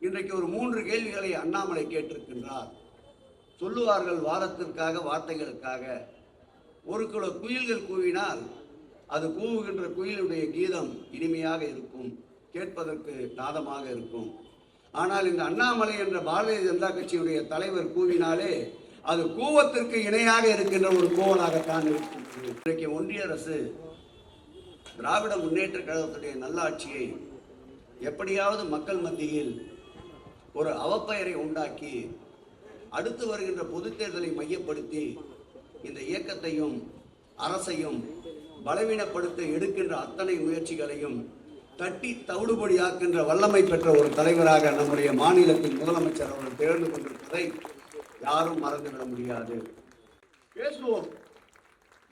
இன்றைக்கு ஒரு 3 கேள்விகளை அண்ணாமலை கேட்டிருக்கின்றார். சொல்லுவார்கள் வாதத்திற்காக, வார்த்தைகளுக்காக. ஒரு குல குயில்கள் கூவினால் அது கூவுகின்ற குயிலுடைய கீதம் இனிமையாக இருக்கும், கேட்பதற்கு நாதமாக இருக்கும். ஆனால் இந்த அண்ணாமலை என்ற பாரதிய ஜனதா கட்சியுடைய தலைவர் கூவினாலே அது கூவத்திற்கு இணையாக இருக்கின்ற ஒரு கோவலாகத்தான் இருக்கின்றது. இன்றைக்கு ஒன்றிய அரசு திராவிட முன்னேற்ற கழகத்துடைய நல்லாட்சியை எப்படியாவது மக்கள் மத்தியில் ஒரு அவப்பெயரை உண்டாக்கி அடுத்து வருகின்ற பொது தேர்தலை மையப்படுத்தி இந்த இயக்கத்தையும் அரசையும் பலவீனப்படுத்த எடுக்கின்ற அத்தனை முயற்சிகளையும் தட்டி தவிடுபடியாக்கின்ற வல்லமை பெற்ற ஒரு தலைவராக நம்முடைய மாநிலத்தின் முதலமைச்சர் அவர்கள் திகழ்ந்து கொண்டிருப்பதை யாரும் மறந்துவிட முடியாது. பேசுவோம்.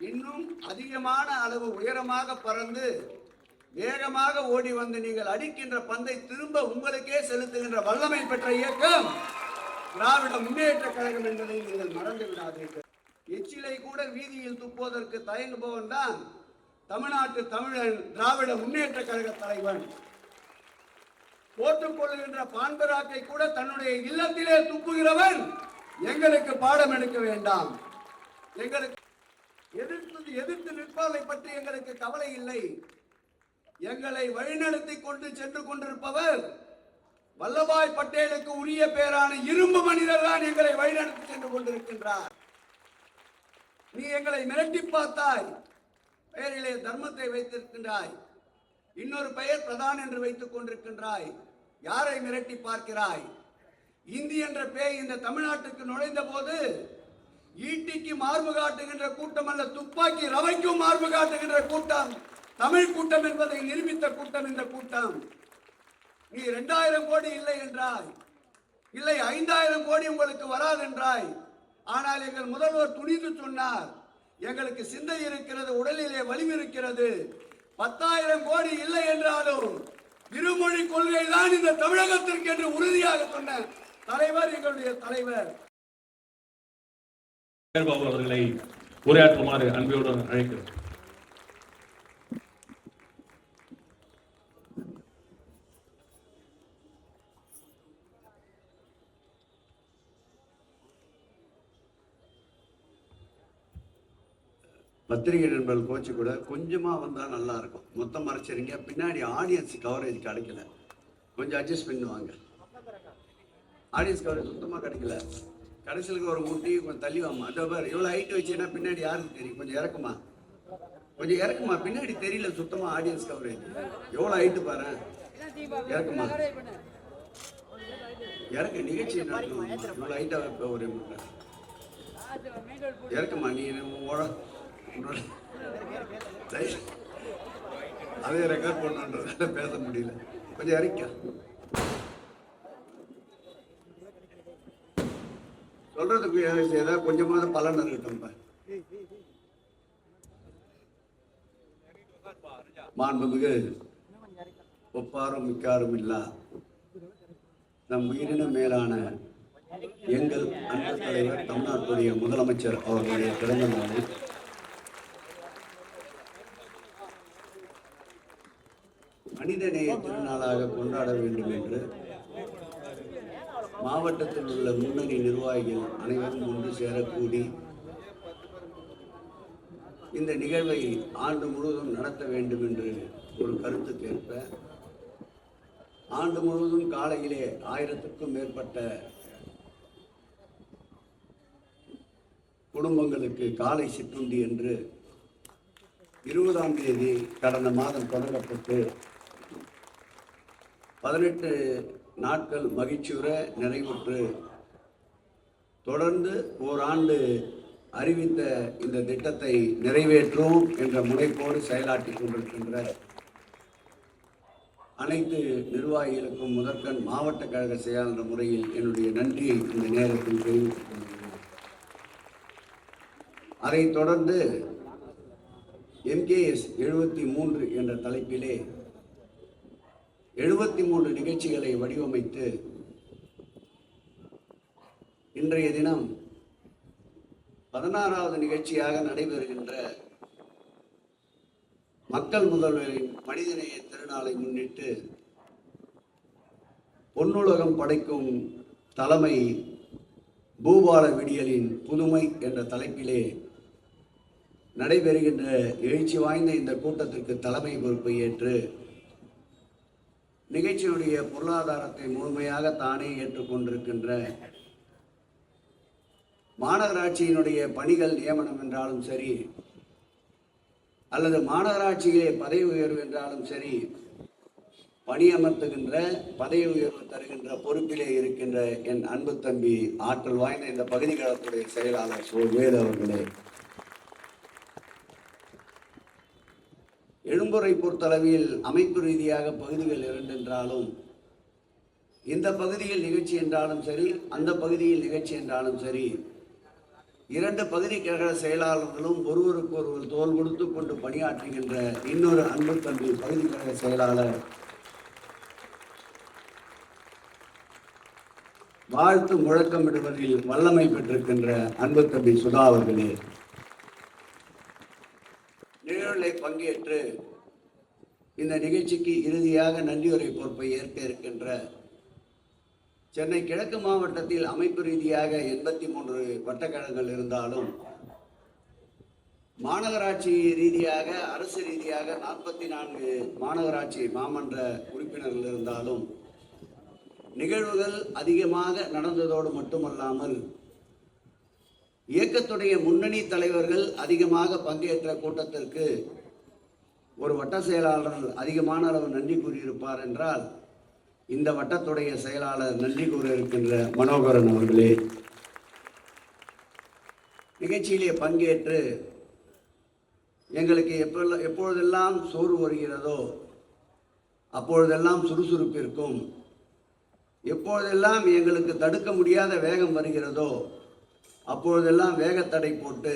இன்னும் அதிகமான அளவு உயரமாக பறந்து வேகமாக ஓடி வந்து நீங்கள் அடிக்கின்ற பந்தை திரும்ப உங்களுக்கே செலுத்துகின்ற வல்லமை பெற்ற இயக்கம் திராவிட முன்னேற்ற கழகம் என்பதை நீங்கள் மறந்து விடாதீர்கள். எச்சிலை கூட வீதியில் துப்புவதற்கு தயங்குபவன் தான் தமிழ்நாட்டு தமிழன் திராவிட முன்னேற்ற கழக தலைவன். போட்டுக் கொள்ளுகின்ற பான்பராக்கை கூட தன்னுடைய இல்லத்திலே துப்புகிறவன் எங்களுக்கு பாடம் எடுக்க வேண்டாம். எங்களுக்கு எதிர்த்து நிற்பதை பற்றி எங்களுக்கு கவலை இல்லை. எங்களை வழிநடத்தி கொண்டு சென்று கொண்டிருப்பவர் வல்லபாய் பட்டேலுக்கு உரிய பேரான இரும்பு மனிதர் தான் எங்களை வழிநடத்தி சென்று கொண்டிருக்கின்றார். நீ எங்களை மிரட்டி பார்த்தாய், பெயரிலே தர்மத்தை வைத்திருக்கின்றாய், இன்னொரு பெயர் பிரதான் என்று வைத்துக் கொண்டிருக்கின்றாய். யாரை மிரட்டி பார்க்கிறாய்? இந்தி என்ற பேய் இந்த தமிழ்நாட்டுக்கு நுழைந்த போது ஈட்டிக்கு மார்பு காட்டுகின்ற கூட்டம் அல்ல, துப்பாக்கி ரவைக்கும் மார்பு காட்டுகின்ற கூட்டம் தமிழ் கூட்டம் என்பதை நிரூபித்த கூட்டம் இந்த கூட்டம். நீ 2000 கோடி இல்லை என்றாய், இல்லை 5000 கோடி உங்களுக்கு வராது என்றாய். ஆனால் எங்கள் முதல்வர் துணிந்து சொன்னார், எங்களுக்கு சிந்தை இருக்கிறது, உடலிலே வலிமை இருக்கிறது. 10,000 கோடி இல்லை என்றாலும் இருமொழி கொள்கை தான் இந்த தமிழகத்திற்கு என்று உறுதியாக சொன்ன தலைவர் எங்களுடைய தலைவர். அவர்களை உரையாற்றுமாறு அன்போடு அழைக்கிறோம். பத்திரிகை நண்பர்கள் கோச்சு கூட கொஞ்சமா வந்தா நல்லா இருக்கும். மொத்தம் மறைச்சிருங்க, பின்னாடி ஆடியன்ஸ் கவரேஜ் கிடைக்கல, கொஞ்சம் அட்ஜஸ்ட் பண்ணுவாங்க. ஆடியன்ஸ் கவரேஜ் சுத்தமா கிடைக்கல. கடைசிலுக்கு ஒரு முட்டி கொஞ்சம் தள்ளி வாமா. அதோ பாரு, எவ்வளவு ஹைட் வச்சுன்னா பின்னாடி யாருக்கு தெரியும்? கொஞ்சம் இறக்குமா, கொஞ்சம் இறக்குமா, பின்னாடி தெரியல சுத்தமா ஆடியன்ஸ் கவரேஜ். எவ்வளவு ஹைட்டு பாரு, இறக்குமா, இறக்கு. நிகழ்ச்சி இவ்வளவு ஹைட்டா வைப்ப ஒரே முட்டை இறக்குமா. நீ அதே ரெக்கார்ட் பண்ணுன்றதால பேச முடியல, கொஞ்சம் இறக்க. சொல்றதுக்கு ஏதாவது கொஞ்சமாவது பலன் இருக்கட்டும். மாண்புமிகு ஒப்பாரும் மிக்காரும் இல்லா நம் உயிரின மேலான எங்கள் அன்பு தலைவர் தமிழ்நாட்டுடைய முதலமைச்சர் அவர்களுடைய பிறந்த நாளில் மனிதநேய திருநாளாக கொண்டாட வேண்டும் என்று மாவட்டத்தில் உள்ள முன்னணி நிர்வாகிகள் அனைவரும் ஒன்று சேரக்கூடி இந்த நிகழ்வை ஆண்டு முழுவதும் நடத்த வேண்டும் என்று ஒரு கருத்துக்கேற்ப ஆண்டு முழுவதும் காலையிலே 1000க்கும் மேற்பட்ட குடும்பங்களுக்கு காலை சிற்றுண்டி என்று 20ஆம் தேதி கடந்த மாதம் தொடங்கப்பட்டு 18 நாட்கள் மகிழ்ச்சியுற நிறைவுற்று தொடர்ந்து ஓராண்டு அறிவித்த இந்த திட்டத்தை நிறைவேற்றும் என்ற முனைப்போடு செயலாற்றி கொண்டிருக்கின்ற அனைத்து நிர்வாகிகளுக்கும் முதற்கண் மாவட்ட கழக செயலாளர் முறையில் என்னுடைய நன்றியை இந்த நேரத்தில் தெரிவித்துக் கொள்கிறேன். அதைத் தொடர்ந்து MKS 73 என்ற தலைப்பிலே 73 நிகழ்ச்சிகளை வடிவமைத்து இன்றைய தினம் 16வது நிகழ்ச்சியாக நடைபெறுகின்ற மக்கள் முதல்வரின் மனிதநேய திருநாளை முன்னிட்டு பொன்னுலகம் படைக்கும் தலைமை பூபால விடியலின் புதுமை என்ற தலைப்பிலே நடைபெறுகின்ற எழுச்சி வாய்ந்த இந்த கூட்டத்திற்கு தலைமை பொறுப்பை ஏற்று நிகழ்ச்சியினுடைய பொருளாதாரத்தை முழுமையாக தானே ஏற்றுக்கொண்டிருக்கின்ற மாநகராட்சியினுடைய பணிகள் நியமனம் என்றாலும் சரி, அல்லது மாநகராட்சியிலே பதவி உயர்வு என்றாலும் சரி, பணியமர்த்துகின்ற பதவி உயர்வு தருகின்ற பொறுப்பிலே இருக்கின்ற என் அன்பு தம்பி ஆற்றல் வாய்ந்த இந்த பகுதி கழகத்துடைய செயலாளர் வேலு அவர்களே, எழும்பூரை பொறுத்தளவில் அமைப்பு ரீதியாக பகுதிகள் இரண்டென்றாலும் இந்த பகுதியில் நிகழ்ச்சி என்றாலும் சரி, அந்த பகுதியில் நிகழ்ச்சி என்றாலும் சரி, இரண்டு பகுதி கழக செயலாளர்களும் ஒருவருக்கு ஒருவர் தோள் கொடுத்து கொண்டு பணியாற்றுகின்ற இன்னொரு அன்பு தம்பி பகுதி கழக செயலாளர் வாழ்த்து முழக்கமிடுவதில் வல்லமை பெற்றிருக்கின்ற அன்பு தம்பி சுதா அவர்களே, நிகழ்வுகளை பங்கேற்று இந்த நிகழ்ச்சிக்கு இறுதியாக நன்றியுரை பொறுப்பை ஏற்க இருக்கின்ற சென்னை கிழக்கு மாவட்டத்தில் அமைப்பு ரீதியாக 83 வட்டக்கழகங்கள் இருந்தாலும் மாநகராட்சி ரீதியாக அரசு ரீதியாக 44 மாநகராட்சி மாமன்ற உறுப்பினர்கள் இருந்தாலும் நிகழ்வுகள் அதிகமாக நடந்ததோடு மட்டுமல்லாமல் இயக்கத்துடைய முன்னணி தலைவர்கள் அதிகமாக பங்கேற்ற கூட்டத்திற்கு ஒரு வட்ட செயலாளர் அதிகமான அளவு நன்றி கூறியிருப்பார் என்றால் இந்த வட்டத்துடைய செயலாளர் நன்றி கூற இருக்கின்ற மனோகரன் அவர்களே, நிகழ்ச்சியிலே பங்கேற்று எங்களுக்கு எப்பொழுதெல்லாம் சோறு வருகிறதோ அப்பொழுதெல்லாம் சுறுசுறுப்பிற்கும், எப்பொழுதெல்லாம் எங்களுக்கு தடுக்க முடியாத வேகம் வருகிறதோ அப்பொழுதெல்லாம் வேகத்தடை போட்டு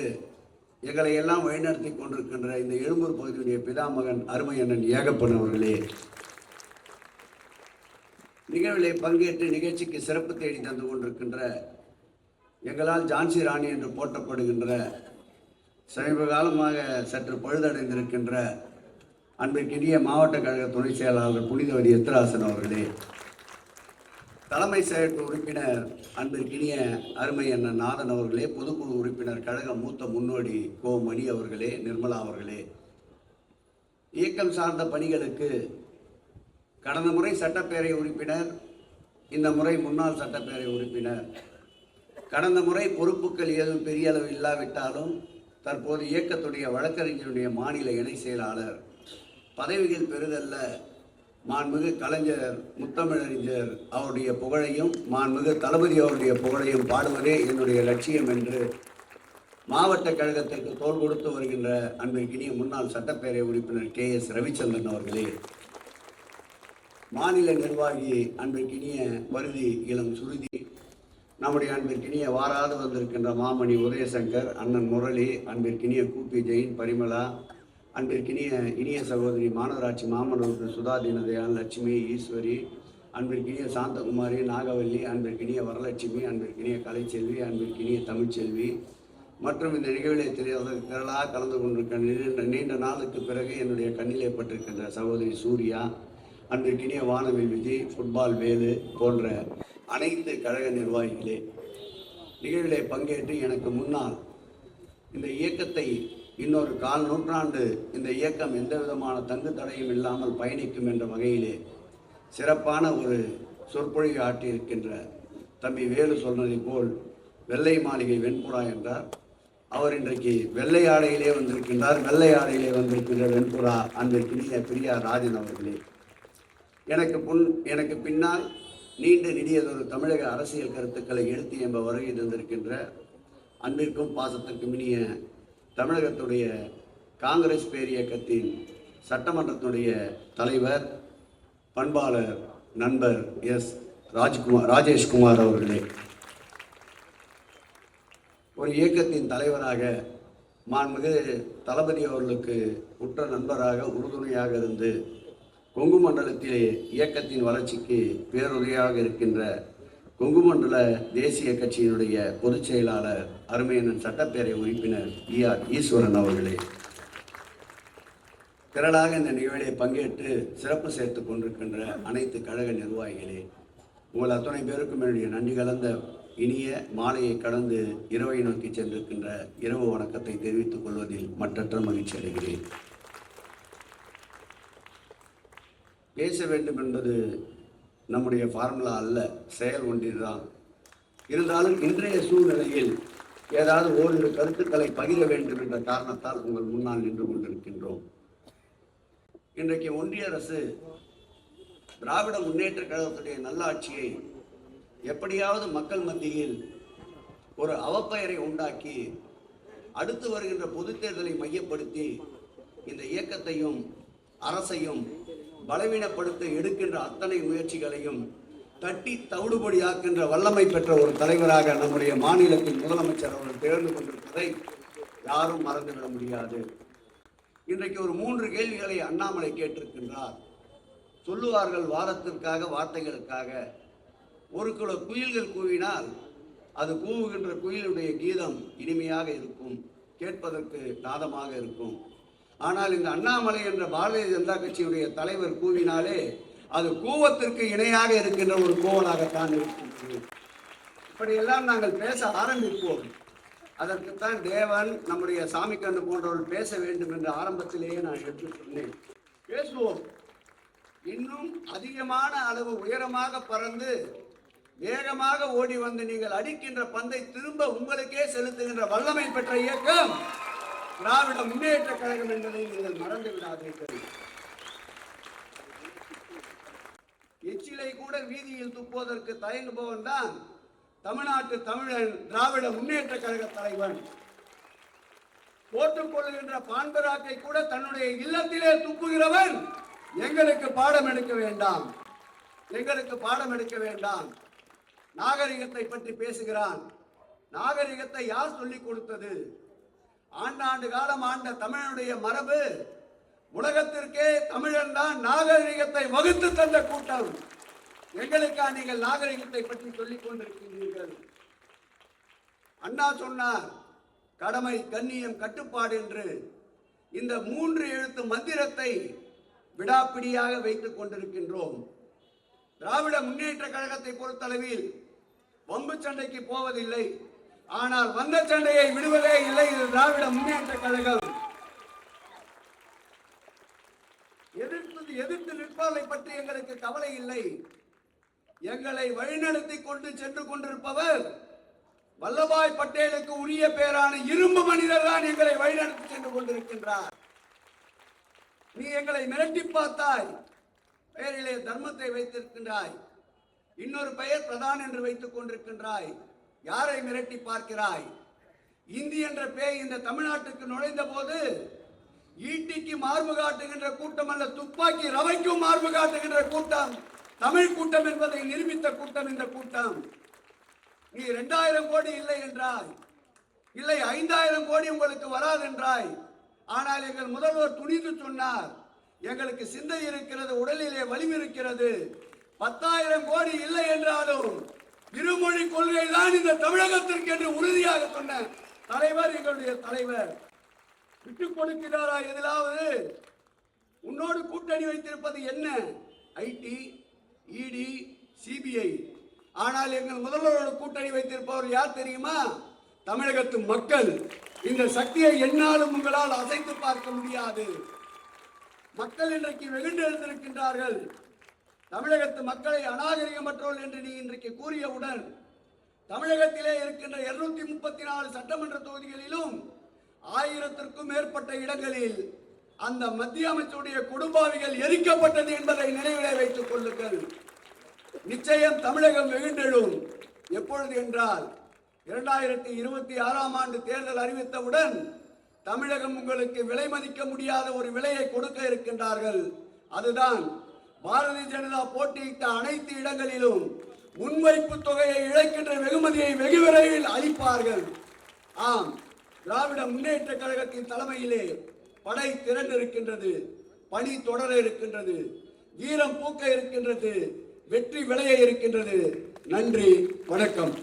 எங்களை எல்லாம் வழிநடத்தி கொண்டிருக்கின்ற இந்த எழும்பூர் பகுதியுடைய பிதாமகன் அருமை அண்ணன் ஏகப்பன் அவர்களே, நிகழ்விலே பங்கேற்று நிகழ்ச்சிக்கு சிறப்பு தேடி தந்து கொண்டிருக்கின்ற எங்களால் ஜான்சி ராணி என்று போற்றப்படுகின்ற சமீப காலமாக சற்று பழுதடைந்திருக்கின்ற அன்பிற்கினிய மாவட்ட கழக துணை செயலாளர் புனிதவதி எத்திராசன் அவர்களே, தலைமை செயற்குழு உறுப்பினர் அன்பிற்கினிய அருமை அண்ணன் நாதன் அவர்களே, பொதுக்குழு உறுப்பினர் கழக மூத்த முன்னோடி கோ மணி அவர்களே, நிர்மலா அவர்களே, இயக்கம் சார்ந்த பணிகளுக்கு கடந்த முறை சட்டப்பேரவை உறுப்பினர், இந்த முறை முன்னாள் சட்டப்பேரவை உறுப்பினர், கடந்த முறை பொறுப்புகள் ஏதும் பெரிய அளவு இல்லாவிட்டாலும் தற்போது இயக்கத்துடைய வழக்கறிஞருடைய மாநில இணை செயலாளர், பதவிகள் பெரிதல்ல, மாண்புமிகு கலைஞர் முத்தமிழறிஞர் அவருடைய புகழையும் மாண்புமிகு தளபதி அவருடைய புகழையும் பாடுவதே என்னுடைய லட்சியம் என்று மாவட்ட கழகத்திற்கு தோள் கொடுத்து வருகின்ற அன்பிற்கினிய முன்னாள் சட்டப்பேரவை உறுப்பினர் KS ரவிச்சந்திரன் அவர்களே, மாநில நிர்வாகி அன்பிற்கினிய வருதி இளம் சுருதி, நம்முடைய அன்பிற்கினிய வாராது வந்திருக்கின்ற மாமணி உதயசங்கர், அண்ணன் முரளி, அன்பிற்கினிய கூப்பி ஜெயின் பரிமளா, அன்பிற்கினிய இனிய சகோதரி மாநகராட்சி மாமன்ற சுதா தீனதயாள், லட்சுமி, ஈஸ்வரி, அன்பிற்கினிய சாந்தகுமாரி, நாகவல்லி, அன்பிற்கினிய வரலட்சுமி, அன்பிற்கினிய கலைச்செல்வி, அன்பிற்கினிய தமிழ்ச்செல்வி மற்றும் இந்த நிகழ்விலே திரளாக கலந்து கொண்டிருக்கின்ற நீண்ட நாளுக்கு பிறகு என்னுடைய கண்ணிலே பட்டிருக்கின்ற சகோதரி சூர்யா, அன்பிற்கினிய வானவில் விஜய், ஃபுட்பால் வேலு போன்ற அனைத்து கழக நிர்வாகிகளே, நிகழ்விலே பங்கேற்று எனக்கு முன்னால் இந்த இயக்கத்தை இன்னொரு 1/4 நூற்றாண்டு இந்த இயக்கம் எந்த விதமான தங்கு தடையும் இல்லாமல் பயணிக்கும் என்ற வகையிலே சிறப்பான ஒரு சொற்பொழிவு ஆற்றியிருக்கின்ற தம்பி வேலு சொன்னதை போல் வெள்ளை மாளிகை வெண்புறா என்றார். அவர் இன்றைக்கு வெள்ளை ஆடையிலே வந்திருக்கின்றார். வெள்ளை ஆடையிலே வந்திருக்கின்ற வெண்புறா அன்பிற்கினிய பிரியா ராஜன் அவர்களே, எனக்கு பின்னால் நீண்ட நெடியதொரு தமிழக அரசியல் கருத்துக்களை எழுத்து என்ப வருகை தந்திருக்கின்ற அன்பிற்கும் பாசத்திற்கும் இனிய தமிழகத்துடைய காங்கிரஸ் பேரியக்கத்தின் சட்டமன்றத்துடைய தலைவர், பண்பாளர், நண்பர் ராஜேஷ்குமார் அவர்களே, ஒரு இயக்கத்தின் தலைவராக மாண்புமிகு தளபதி அவர்களுக்கு உற்ற நண்பராக உறுதுணையாக இருந்து கொங்கு மண்டலத்திலே இயக்கத்தின் வளர்ச்சிக்கு பேருதவியாக இருக்கின்ற கொங்கு மண்டல தேசிய கட்சியினுடைய பொதுச் செயலாளர் அருமையண்ணன் சட்டப்பேரவை உறுப்பினர் ஈஸ்வரன் அவர்களே, திரளாக இந்த நிகழ்விலே பங்கேற்று சிறப்பு சேர்த்து கொண்டிருக்கின்ற அனைத்து கழக நிர்வாகிகளே, உங்கள் அத்தனை பேருக்கும் என்னுடைய நன்றி கலந்த இனிய மாலையை கடந்து இரவை நோக்கி சென்றிருக்கின்ற இரவு வணக்கத்தை தெரிவித்துக் கொள்வதில் மற்றற்ற மகிழ்ச்சி அடைகிறேன். பேச வேண்டும் என்பது நம்முடைய ஃபார்முலா அல்ல, செயல் ஒன்றில்தான். இருந்தாலும் இன்றைய சூழ்நிலையில் ஏதாவது ஓரிரு கருத்துக்களை பகிர வேண்டும் என்ற காரணத்தால் உங்கள் முன்னால் நின்று கொண்டிருக்கின்றோம். இன்றைக்கு ஒன்றிய அரசு திராவிட முன்னேற்ற கழகத்துடைய நல்லாட்சியை எப்படியாவது மக்கள் மத்தியில் ஒரு அவப்பெயரை உண்டாக்கி அடுத்து வருகின்ற பொதுத் தேர்தலை மையப்படுத்தி இந்த இயக்கத்தையும் அரசையும் பலவீனப்படுத்த எடுக்கின்ற அத்தனை முயற்சிகளையும் தட்டி தவிடுபடியாக்கின்ற வல்லமை பெற்ற ஒரு தலைவராக நம்முடைய மாநிலத்தின் முதலமைச்சர் அவர்கள் திகழ்ந்து கொண்டிருப்பதை யாரும் மறந்துவிட முடியாது. இன்றைக்கு ஒரு 3 கேள்விகளை அண்ணாமலை கேட்டிருக்கின்றார். சொல்லுவார்கள் வாதத்திற்காக வார்த்தைகளுக்காக, ஒரு குல குயில்கள் கூவினால் அது கூவுகின்ற குயிலுடைய கீதம் இனிமையாக இருக்கும், கேட்பதற்கு நாதமாக இருக்கும். ஆனால் இந்த அண்ணாமலை என்ற பாரதிய ஜனதா கட்சியுடைய தலைவர் கூவினாலே அது கூவத்திற்கு இணையாக இருக்கின்ற ஒரு கோவலாகத்தான் இருக்கின்றது. இப்படியெல்லாம் நாங்கள் பேச ஆரம்பிப்போம். அதற்குத்தான் தேவன், நம்முடைய சாமிக்கண்ணு போன்றவர்கள் பேச வேண்டும் என்று ஆரம்பத்திலேயே நான் எடுத்து சொன்னேன். பேசுவோம். இன்னும் அதிகமான அளவு உயரமாக பறந்து வேகமாக ஓடி வந்து நீங்கள் அடிக்கின்ற பந்தை திரும்ப உங்களுக்கே செலுத்துகின்ற வல்லமை பெற்ற இயக்கம் திராவிட முன்னேற்ற கழகம் என்பதை நீங்கள் மறந்து விடாதீர்கள். எச்சிலை கூட வீதியில் துப்புவதற்கு தயங்குபவன் தான் தமிழ்நாட்டு தமிழன் திராவிட முன்னேற்ற கழக தலைவன். போட்டுக் கொள்ளுகின்ற பான்பராக்கை கூட தன்னுடைய இல்லத்திலே துப்புகிறவன் எங்களுக்கு பாடம் எடுக்க வேண்டாம், எங்களுக்கு பாடம் எடுக்க வேண்டாம். நாகரிகத்தை பற்றி பேசுகிறான். நாகரிகத்தை யார் சொல்லிக் கொடுத்தது? ஆண்டாண்டு காலம் ஆண்ட தமிழனுடைய மரபு, உலகத்திற்கே தமிழன் தான் நாகரிகத்தை வகுத்து தந்த கூட்டம். எங்களுக்கா நீங்கள் நாகரிகத்தை பற்றி சொல்லிக் கொண்டிருக்கின்றீர்கள்? அண்ணா சொன்னார், கடமை, கண்ணியம், கட்டுப்பாடு என்று. இந்த 3 எழுத்து மந்திரத்தை விடாப்பிடியாக வைத்துக் கொண்டிருக்கின்றோம். திராவிட முன்னேற்ற கழகத்தை பொறுத்தளவில் வம்பு சண்டைக்கு போவதில்லை, ஆனால் வந்த சண்டையை விடுவதே இல்லை. இது திராவிட முன்னேற்ற கழகம். எதிர்த்து நிற்பவர்களை பற்றி எங்களுக்கு கவலை இல்லை. எங்களை வழிநடத்தி கொண்டு சென்று கொண்டிருப்பவர் வல்லபாய் பட்டேலுக்கு உரிய பேரான இரும்பு மனிதர் தான் எங்களை வழிநடத்தி சென்று கொண்டிருக்கின்றார். நீ எங்களை மிரட்டி பார்த்தாய், பெயரிலே தர்மத்தை வைத்திருக்கின்றாய், இன்னொரு பெயர் பிரதான் என்று வைத்துக் கொண்டிருக்கின்றாய். யாரை மிரட்டி பார்க்கிறாய்? இந்தி என்ற பெயர் இந்த தமிழ்நாட்டுக்கு நுழைந்த போது ஈட்டிக்கு மார்பு காட்டுகின்ற கூட்டம் அல்ல, துப்பாக்கி ரவைக்கும் மார்பு காட்டுகின்ற கூட்டம் தமிழ் கூட்டம் என்பதை நிரூபித்த கூட்டம் இந்த கூட்டம். நீ 2000 கோடி இல்லை என்றாய், இல்லை 5000 கோடி உங்களுக்கு வராது என்றாய். ஆனால் எங்கள் முதல்வர் துணிந்து சொன்னார், எங்களுக்கு சிந்தை இருக்கிறது, உடலிலே வலிமை இருக்கிறது. 10,000 கோடி இல்லை என்றாலும் இருமொழி கொள்கை தான் இந்த தமிழகத்திற்கு என்று உறுதியாக சொன்ன தலைவர் எங்களுடைய தலைவர். விட்டுக் கொடுக்கிறாரா? எதிலாவது உன்னோடு கூட்டணி வைத்திருப்பது என்ன? ஐடி, இடி, சிபிஐ. ஆனால் எங்கள் முதல்வரோடு கூட்டணி வைத்திருப்பவர் யார் தெரியுமா? தமிழகத்து மக்கள். இந்த சக்தியை என்னாலும் உங்களால் அசைத்து பார்க்க முடியாது. மக்கள் இன்றைக்கு வெகுண்டு எழுந்திருக்கின்றார்கள். தமிழகத்து மக்களை அநாகரிகமற்றோர்கள் என்று நீ இன்றைக்கு கூறியவுடன் தமிழகத்திலே இருக்கின்ற 234 சட்டமன்ற தொகுதிகளிலும் 1000த்திற்கும் மேற்பட்ட இடங்களில் அந்த மத்திய அமைச்சருடைய கொடும்பாவிகள் எரிக்கப்பட்டது என்பதை நினைவிலே வைத்துக் கொள்ளுங்கள். நிச்சயம் தமிழகம் வெகுண்டெழும். எப்பொழுது என்றால் 2026ஆம் ஆண்டு தேர்தல் அறிவித்தவுடன் தமிழகம் உங்களுக்கு விலை மதிக்க முடியாத ஒரு விலையை கொடுக்க இருக்கின்றார்கள். அதுதான் பாரதிய ஜனதா போட்டியிட்ட அனைத்து இடங்களிலும் முன்வைப்பு தொகையை இழக்கின்ற வெகுமதியை வெகு விரைவில் அளிப்பார்கள். ஆம், திராவிட முன்னேற்ற கழகத்தின் தலைமையிலே படை திரண்டு இருக்கின்றது, பணி தொடர இருக்கின்றது, வீரம் பூக்க இருக்கின்றது, வெற்றி விளைய இருக்கின்றது. நன்றி, வணக்கம்.